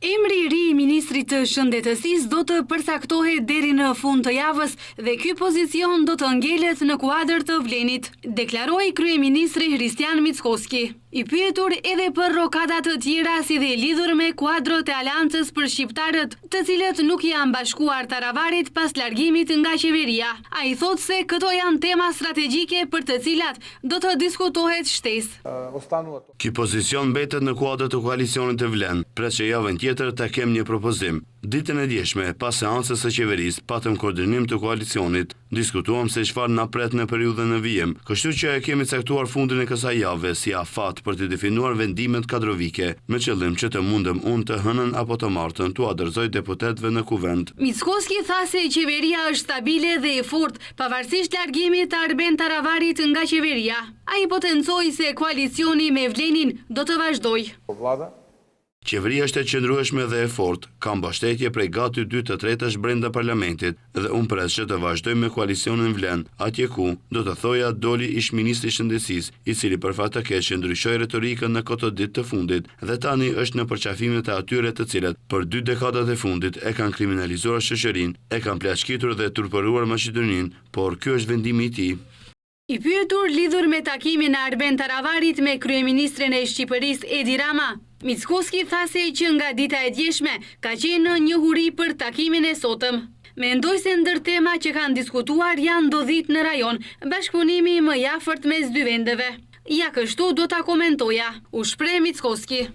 Emri i ri i ministrit të shëndetësisë do të përcaktohet deri në fund të javës dhe ky pozicion do të ngelet në kuadër të Vlenit, deklaroi kryeministri Hristian Mickoski. I pyetur edhe për rokada të tjera si dhe lidhur me kuadrot e Aleancës për shqiptarët, të cilët nuk janë bashkuar Taravarit pas largimit nga qeveria. Ai thotë se këto janë tema strategjike për të cilat do të diskutohet shtesë. Ky pozicion mbetet në kuadër të koalicionit të Vlen, pret që javën tjetër të kem një propozim. Ditën e djeshme, pas seancës së qeverisë, patëm koordinim të koalicionit, diskutuam se çfarë na pret në periudhën e vijim, kështu që e kemi caktuar fundin e kësaj jave si afat për të definuar vendimet kadrovike, me qëllim që të mundem unë të hënën apo të martën tu adresoj deputetëve në kuvend. Mickoski tha se qeveria është stabile dhe e fortë, pavarësisht largimit të Arben Taravarit nga qeveria. Ai potencoi se koalicioni me Vlenin do të vazhdojë. Qeveria është e qëndrueshme dhe e fortë, ka mbështetje prej gati 2/3 brenda parlamentit dhe unë pres që të vazhdoj me koalicionin Vlen, atje ku, do të thoja, doli ish-ministri i shëndetësisë, i cili për fat të keq që ndryshoi retorikën në këto ditë të fundit dhe tani është në përqafimet e atyre të cilët për 2 dekadat e fundit e kanë kriminalizuar shoqërinë, e kanë plaçkitur dhe turpëruar Maqedoninë, por ky është vendimi i tij. I pyetur lidhur me takimin e Arben Taravarit me kryeministrin e Shqipërisë Edi Rama, Mickoski tha se që nga dita e djeshme ka qenë njohuri për takimin e sotëm. Mendoj se ndër tema që kanë diskutuar janë ndodhit në rajon, bashkëpunimi më i afërt mes dy vendeve. Ja kështu do ta komentoja, u shpreh Mickoski.